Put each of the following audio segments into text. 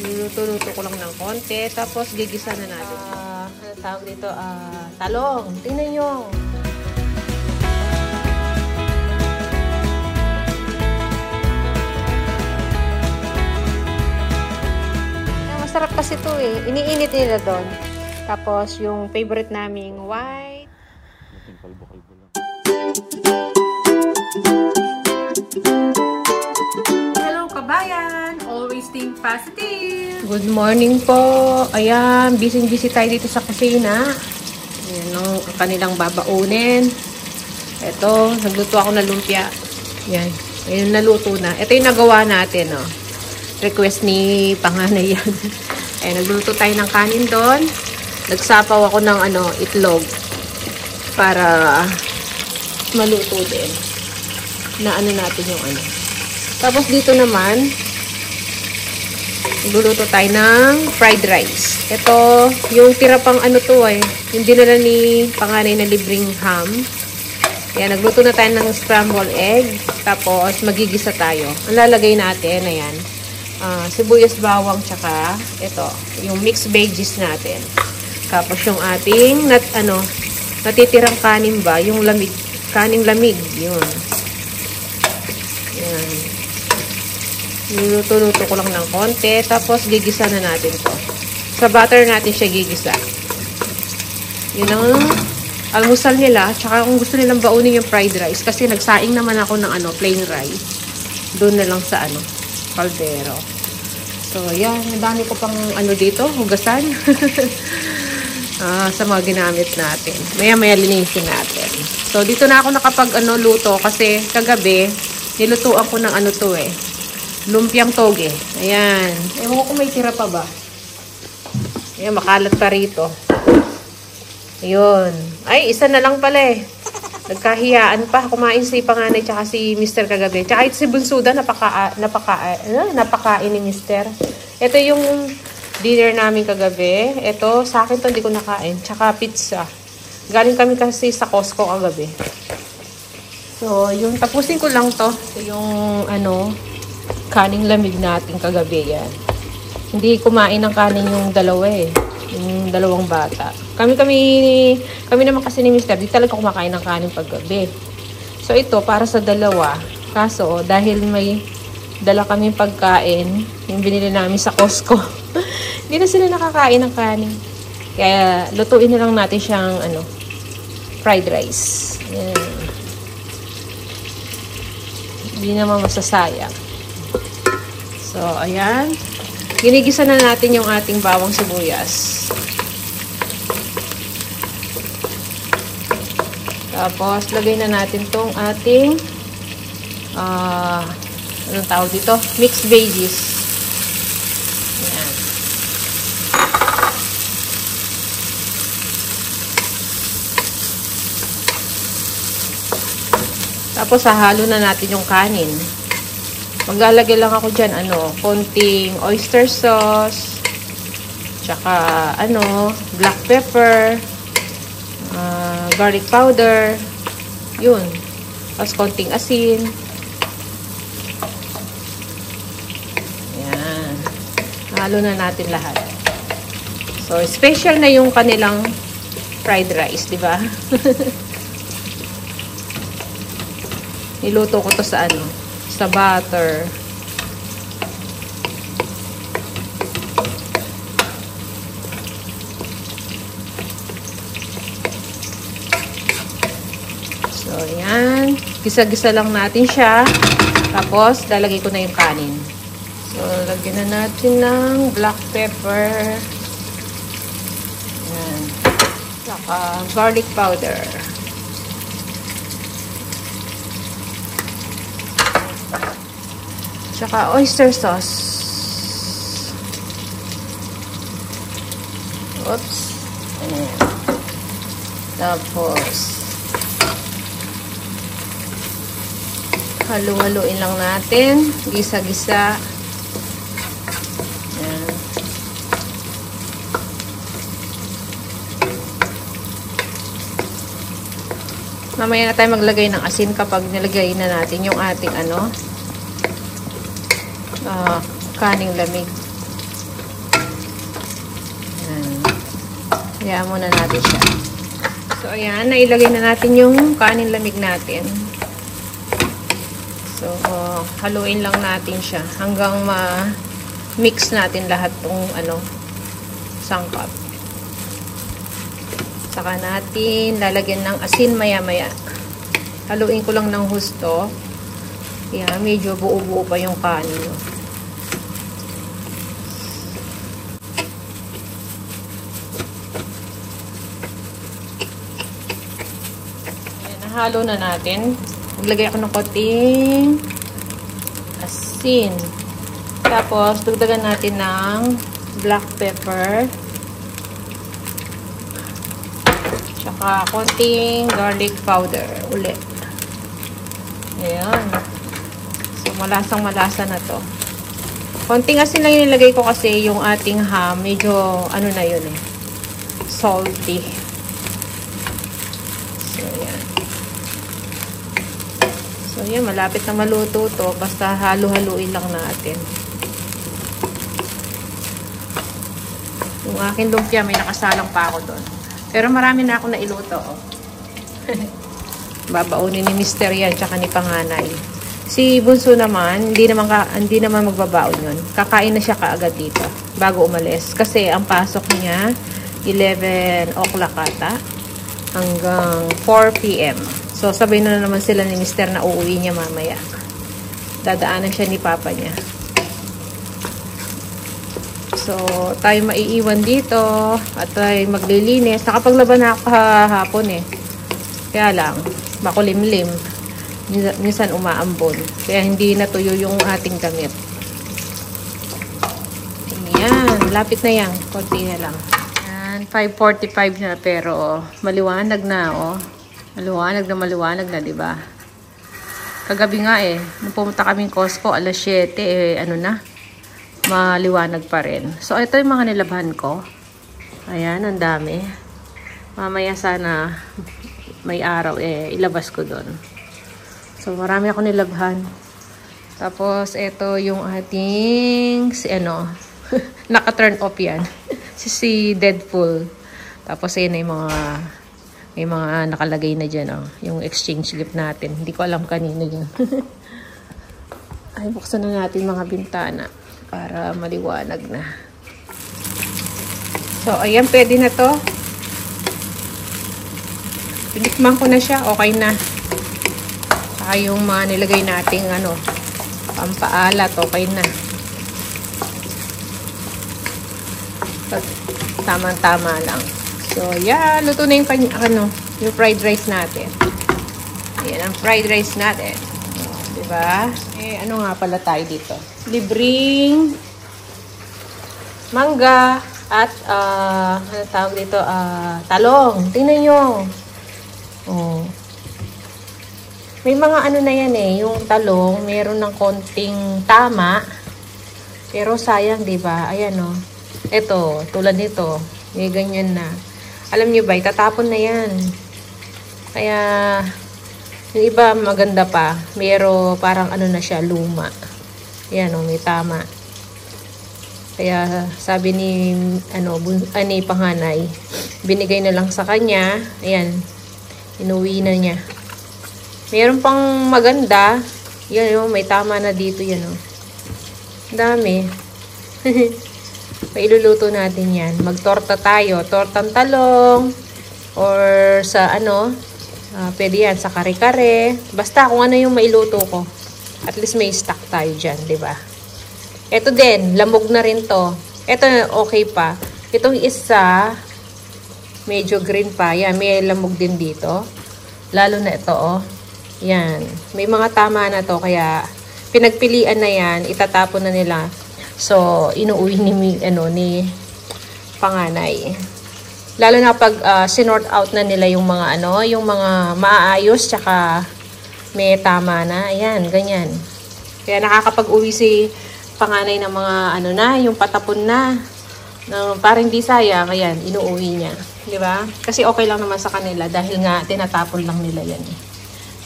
Niluto-luto ko lang ng konti. Tapos, gigisa na natin. Ano tawag dito? Talong. Tingnan nyo. Masarap kasi ito eh. Iniinit nila doon. Tapos, yung favorite naming white. Kalbo-kalbo lang. Hello, kabayan! Always think positive! Good morning po! Ayan, busy-busy tayo dito sa kusina. Ayan ang kanilang babaunin. Ito, nagluto ako ng lumpia. Ayan, ayun, naluto na. Ito yung nagawa natin, oh. Request ni panganay yan. Ayan, nagluto tayo ng kanin doon. Nagsapaw ako ng itlog para maluto din. Na natin yung Tapos dito naman, nagluluto tayo ng fried rice. Ito, yung tira pang yung dinala ni panganay na libreng ham. Ayan, nagluto na tayo ng scrambled egg. Tapos, magigisa tayo. Ang lalagay natin, ayan, sibuyas, bawang, tsaka ito, yung mixed veggies natin. Tapos, yung ating, natitirang kanin ba? Yung lamig, kaning lamig, yun. Ayan. Niluto-luto ko lang ng konti. Tapos, gigisa na natin to. Sa butter natin siya gigisa. Yun ang almusal nila. Tsaka kung gusto nilang baunin yung fried rice. Kasi nagsaing naman ako ng plain rice. Doon na lang sa kaldero. So, yan. Madami ko pang dito. Hugasan. Sa mga ginamit natin. Maya-maya linisin natin. So, dito na ako luto. Kasi kagabi, nilutuan ko ng lumpiang toge. Ayan. Ewan ko kung may tira pa ba. Ayan, makalat pa rito. Ayun. Ay, isa na lang pala eh. Nagkahiyaan pa. Kumain si panganay tsaka si Mr. kagabi. Tsaka ito si Bunsuda, napakain ni Mr. Ito yung dinner namin kagabi. Ito, sa akin to hindi ko nakain. Tsaka pizza. Galing kami kasi sa Costco kagabi. So, yung tapusin ko lang to. Yung kaning lamig natin kagabi yan. Hindi kumain ng kanin yung dalawa eh. Yung dalawang bata. Kami naman kasi ni Mr. Di talaga kumakain ng kanin paggabi. So ito para sa dalawa. Kaso dahil may dala kaming pagkain, yung binili namin sa Costco. Hindi na sila nakakain ng kanin. Kaya lutuin na lang natin siyang fried rice. Yan. Hindi naman masasayang. So, ayan. Ginigisa na natin yung ating bawang sibuyas. Tapos, lagay na natin tong ating anong tawag dito? Mixed veggies. Ayan. Tapos, hahalo na natin yung kanin. Maglalagay lang ako dyan, konting oyster sauce, tsaka, black pepper, garlic powder, yun. Tapos, konting asin. Ayan. Halo na natin lahat. So, special na yung kanilang fried rice, di ba? Niluto ko to sa sa butter. So, yan. Gisa-gisa lang natin siya. Tapos, lalagay ko na yung kanin. So, lagyan na natin ng black pepper. Yan. Saka, garlic powder. Tsaka oyster sauce. Oops. Ayan. Tapos, halu-haluin lang natin. Gisa-gisa. Ayan. Mamaya na tayo maglagay ng asin kapag nilagay na natin yung ating kaning lamig. Hayaan muna natin siya. So, ayan. Nailagay na natin yung kanin lamig natin. So, haluin lang natin siya hanggang ma-mix natin lahat tong sangkap. Saka natin lalagyan ng asin maya-maya. Haluin ko lang ng husto. Ayan, medyo buo-buo pa yung kanin. Halo na natin. Maglagay ako ng konting asin. Tapos, dagdagan natin ng black pepper. Tsaka, konting garlic powder ulit. Ayan. So, malasang-malasa na to. Konting asin lang yung nilagay ko kasi yung ating ham, medyo, na yun salty. So, yan. Malapit na maluto to. Basta halo-haluin lang natin. Yung aking lumpia, may nakasalang pa ako doon. Pero marami na ako nailuto. Babaunin ni Mister yan, tsaka ni Panganay. Si Bunso naman, hindi naman magbabaon yun. Kakain na siya kaagad dito, bago umalis. Kasi ang pasok niya, 11 o'clock ata, hanggang 4 p.m. So, sabay na naman sila ni Mister na uuwi niya mamaya. Dadaanan siya ni Papa niya. So, tayo maiiwan dito at tayo maglilinis. Nakapaglaban na ako hapon Kaya lang, makulimlim. Minsan umaambon. Kaya hindi natuyo yung ating damit. Ayan, lapit na yan. Konti na lang. Ayan, 5:45 na pero maliwanag na Maliwanag na, diba? Kagabi nga nung pumunta kaming Costco, alas 7, maliwanag pa rin. So, ito yung mga nilabhan ko. Ayan, ang dami. Mamaya sana may araw, ilabas ko doon. So, marami ako nilabhan. Tapos, ito yung ating, naka-turn off yan. si Deadpool. Tapos, yun yung may mga nakalagay na dyan, yung exchange gift natin. Hindi ko alam kanino yun. Ay, buksan na natin mga bintana para maliwanag na. So, ayan, pwede na to. Pinikman ko na siya, okay na. Saka yung mga nilagay nating, pampaalat, okay na. Tama-tama lang. So, yeah, luto na yung yung fried rice natin. Ayan, ang fried rice natin. Diba? Ano nga pala tayo dito? Libreng mangga at, ano tawag dito? Talong. Tingnan nyo. Oh. May mga na yan yung talong, meron ng konting tama. Pero sayang, diba? Ayan, Ito, tulad nito. May ganyan na. Alam niyo ba, itatapon na yan. Kaya, yung iba maganda pa. Pero parang na siya, luma. Ayan may tama. Kaya, sabi ni Panganay, binigay na lang sa kanya. Ayan, inuwi na niya. Meron pang maganda. Yan may tama na dito yan dami. Mailuluto natin yan. Magtorta tayo. Tortang talong. Or sa pwede yan sa kare-kare. Basta kung ano yung mailuto ko. At least may stock tayo dyan, diba? Ito din. Lamog na rin to. Ito okay pa. Itong isa, medyo green pa. Yan, may lamog din dito. Lalo na ito, Yan. May mga tama na to. Kaya, pinagpilian na yan. Itatapon na nila. So, inuuwi ni Panganay. Lalo na pag sinort out na nila yung mga yung mga maaayos tsaka may tama na. Ayan, ganyan. Kaya nakakapag-uwi si Panganay ng mga yung patapon na. Para hindi sayang, ayan, inuuwi niya. Di ba? Kasi okay lang naman sa kanila dahil nga tinatapon lang nila yan.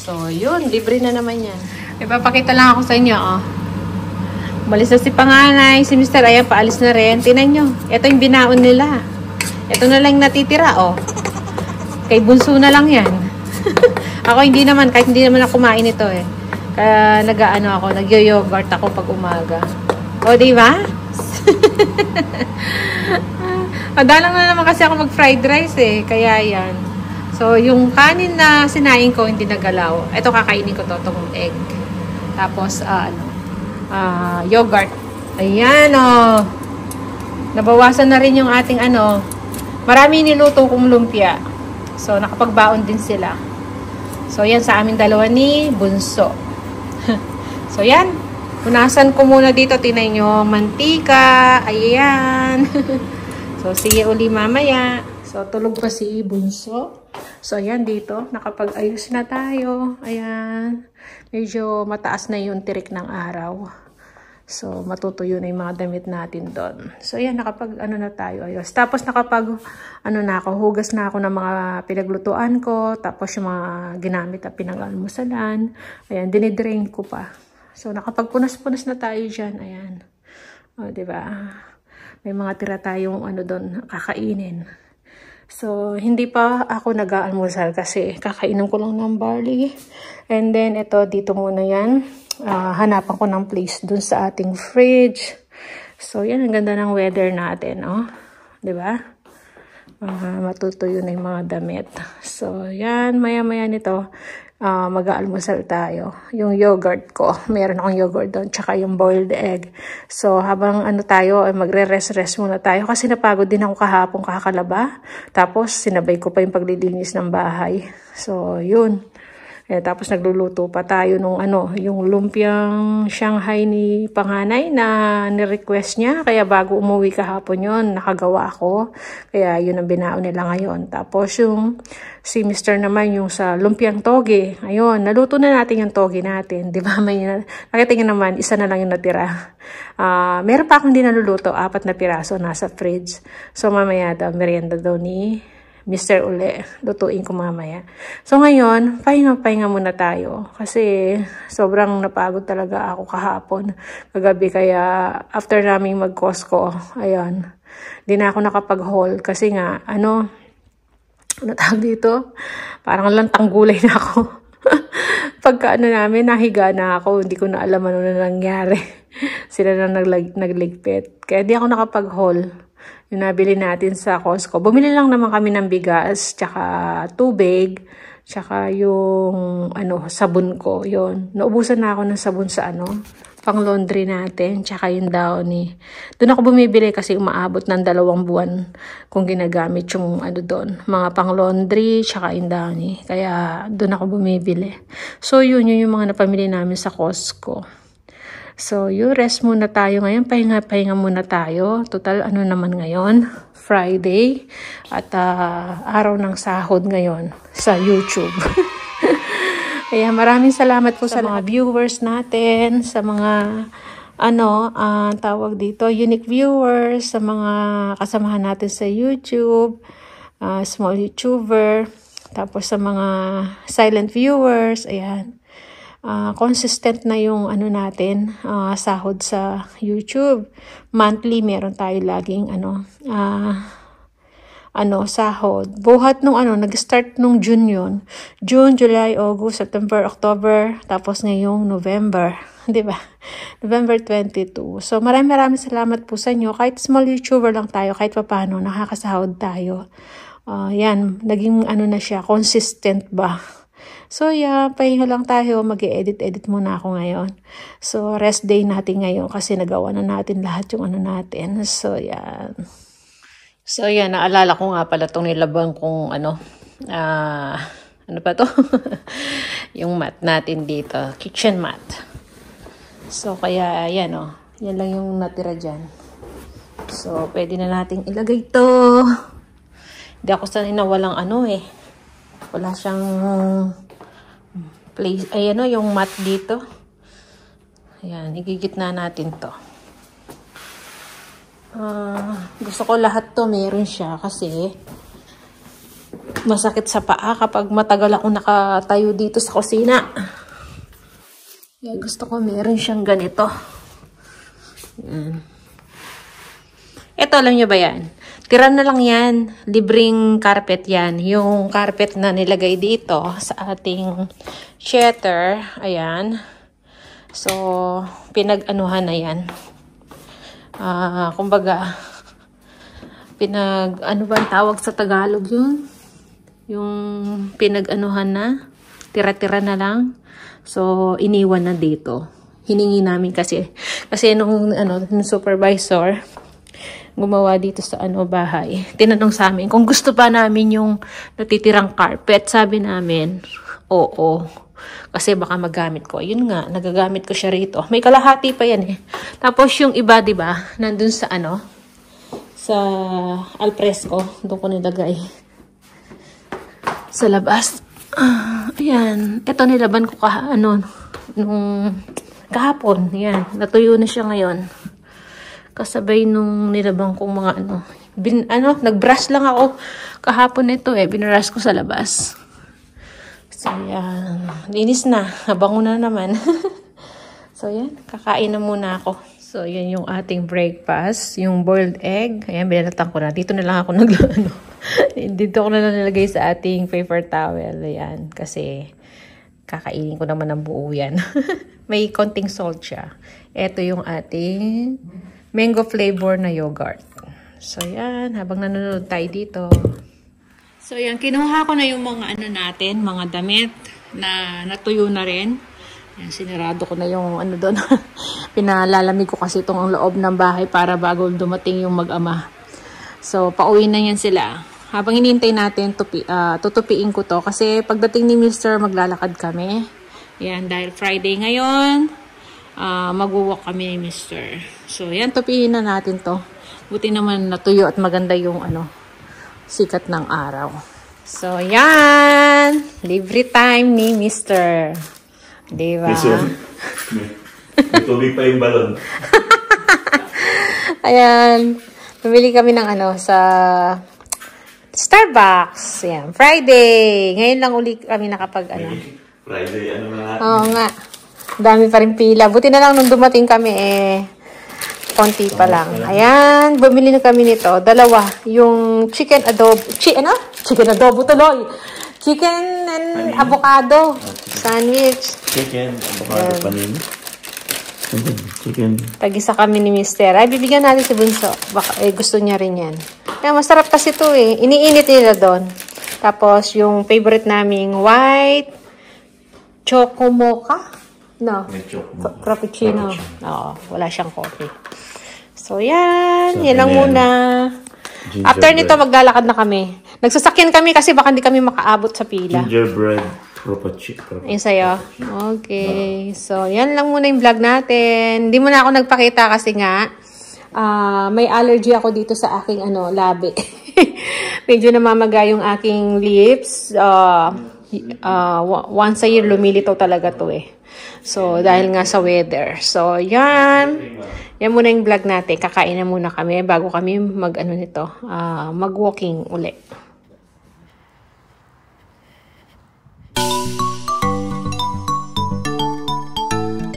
So, yun, libre na naman yan. Ipapakita lang ako sa inyo, Umalis na si Panganay, si Mr. Ayan, paalis na rin. Tingnan nyo, ito yung binaon nila. Ito na lang natitira, oh. Kay bunso na lang yan. Ako hindi naman, kahit hindi naman ako kumain ito eh. Kaya nag-ano ako, nag-yogurt ako pag umaga. O, diba? Madalang na naman kasi ako mag-fried rice eh. Kaya yan. So, yung kanin na sinain ko, hindi nagalaw. Ito kakainin ko to, itong egg. Tapos, yogurt. Ayan, oh. Nabawasan na rin yung ating ano. Marami niluto kong lumpia. So, nakapagbaon din sila. So, yan sa amin dalawa ni Bunso. So, yan. Punasan ko muna dito. Tingnan nyo. Mantika. Ayan. So, sige uli mamaya. So, tulog pa si Bunso. So, ayan dito. Nakapag-ayos na tayo. Ayan. Medyo mataas na yung tirik ng araw. So, matutuyo na yung mga damit natin doon. So, ayan, nakapag-ano na tayo, ayos. Tapos, nakapag-ano na ako, hugas na ako ng mga pinaglutuan ko. Tapos, yung mga ginamit at pinag-almusalan. Ayan, dinidrain ko pa. So, nakapagpunas-punas na tayo dyan. Ayan. O, diba? May mga tira tayong ano doon, kakainin. So, hindi pa ako nag-aalmusal kasi kakainin ko lang ng barley. And then, ito, dito muna yan. Hanapan ko ng place dun sa ating fridge. So, yan. Ang ganda ng weather natin, oh. Diba? Matutuyo na yung mga damit. So, yan. Maya-maya nito, mag-aalmusal tayo. Yung yogurt ko. Meron akong yogurt doon. Tsaka yung boiled egg. So, habang ano tayo, magre-rest-rest muna tayo. Kasi napagod din ako kahapon kakalaba. Tapos, sinabay ko pa yung paglilinis ng bahay. So, yun. Tapos nagluluto pa tayo nung ano, yung lumpiang Shanghai ni panganay na ni-request niya. Kaya bago umuwi kahapon yun, nakagawa ako. Kaya yun ang binaon nila ngayon. Tapos yung si Mr. naman yung sa lumpiang toge. Ayun, naluto na natin yung toge natin. Di ba? Nakitingin naman, isa na lang yung natira. Meron pa akong hindi naluluto, 4 na piraso nasa fridge. So mamaya daw, merienda daw ni Mr. Ule, lutuin ko mamaya. So ngayon, pahinga muna tayo. Kasi sobrang napagod talaga ako kahapon. Kagabi kaya after naming mag-Costco, ayun, di na ako nakapag-haul. Kasi nga, ano tawag dito? Parang lantang gulay na ako. Pagka namin, nahiga na ako. Hindi ko na alam ano na nangyari. Sila na nagligpit. Kaya di ako nakapag-haul. Yung nabili natin sa Costco. Bumili lang naman kami ng bigas, tsaka tubig, tsaka yung sabon ko. Yun. Naubusan na ako ng sabon sa pang laundry natin, tsaka yung Downy. Doon ako bumibili kasi umaabot ng 2 buwan kung ginagamit yung doon. Mga pang laundry, tsaka yung Downy. Kaya doon ako bumibili. So yun yung mga napamili namin sa Costco. So, rest muna tayo ngayon. Pahinga muna tayo. Total, naman ngayon? Friday. At araw ng sahod ngayon sa YouTube. Kaya maraming salamat po sa mga viewers natin, sa mga, tawag dito, unique viewers, sa mga kasamahan natin sa YouTube, small YouTuber, tapos sa mga silent viewers, ayan. Consistent na yung natin, sahod sa YouTube. Monthly, meron tayo laging sahod. Buhat nung nag-start nung June yun. June, July, August, September, October, tapos ngayong November. Diba? November 22. So, maraming salamat po sa inyo. Kahit small YouTuber lang tayo, kahit paano, nakakasahod tayo. Yan, naging na siya, consistent ba? So, yeah, pahinga lang tayo. Mag-edit muna ako ngayon. So, rest day natin ngayon kasi nagawa na natin lahat yung natin. So, yan. So, yan. Naalala ko nga pala itong nilabang kong ano pa to? Yung mat natin dito. Kitchen mat. So, kaya, yan yan lang yung natira dyan. So, pwede na nating ilagay to. Hindi ako sanay na walang wala siyang place. Ayan yung mat dito. Ayan, igigitna natin to. Gusto ko lahat to meron siya kasi masakit sa paa kapag matagal ako nakatayo dito sa kusina. Kaya gusto ko meron siyang ganito. Ito, alam nyo ba yan? Tira na lang yan. Libreng carpet yan. Yung carpet na nilagay dito sa ating shutter. Ayan. So, pinag-anuhan na yan. Kumbaga, ano ba ang tawag sa Tagalog yun? Yung pinag-anuhan na. Tira-tira na lang. So, iniwan na dito. Hiningi namin kasi nung supervisor gumawa dito sa bahay. Tinanong sa amin kung gusto pa namin yung natitirang carpet. Sabi namin, oo. Kasi baka magamit ko. Yun nga, nagagamit ko siya rito. May kalahati pa yan eh. Tapos yung iba, di ba, nandun sa sa alfresco. Doon ko nilagay. Sa labas. Ayan. Ito nilaban ko nung kahapon. Ayan. Natuyo na siya ngayon. Kasabay nung nilabang kong mga nag-brush lang ako kahapon ito eh. Binrush ko sa labas. So, yan. Linis na. Nabango na naman. So, yan. Kakain na muna ako. So, yan yung ating breakfast. Yung boiled egg. Ayan, binalatan ko na. Dito na lang ako Dito ko na lang nilagay sa ating paper towel. Ayan. Kasi, kakainin ko naman ng buo yan. May konting salt siya. Ito yung ating mango flavor na yogurt. So, yan. Habang nanonood tayo dito. So, yan. Kinuha ko na yung mga natin, mga damit na natuyo na rin. Yan, sinarado ko na yung doon. Pinalalamig ko kasi itong loob ng bahay para bago dumating yung mag-ama. So, pauwi na yan sila. Habang hinihintay natin, tutupiin ko to. Kasi pagdating ni Mr. maglalakad kami. Yan, dahil Friday ngayon, mag-walk kami ni Mr. So, yan, tupiin na natin to. Buti naman natuyo at maganda yung sikat ng araw. So, yan. Libre time ni Mr. Diba? May tubig pa yung balon. Ayan. Pumili kami ng sa Starbucks. Ayan. Friday. Ngayon lang uli kami nakapag Friday, na? Oo nga. Dami pa rin pila. Buti na lang nung dumating kami konti pa lang. Ayan. Bumili na kami nito. Dalawa. Yung chicken adobo. Chicken adobo tuloy. Chicken and avocado. Sandwich. Chicken, avocado, panin. Chicken. Tag-isa kami ni Mister. Ay, bibigyan natin si Bunso. Baka, gusto niya rin yan. Kaya masarap kasi ito eh. Iniinit nila doon. Tapos, yung favorite naming white choco mocha. No. Frappuccino. Oo, wala siyang coffee. So, yan. Yan lang muna. After nito, maglalakad na kami. Nagsasakyan kami kasi baka hindi kami makaabot sa pila. Gingerbread frappuccino. Yung sa'yo? Okay. So, yan lang muna yung vlog natin. Hindi mo na ako nagpakita kasi nga, may allergy ako dito sa aking labi. Medyo namamaga yung aking lips. Once a year, lumilitaw talaga to eh. So, dahil nga sa weather. So, yan. Yan muna yung vlog natin. Kakain na muna kami bago kami mag-walking ulit.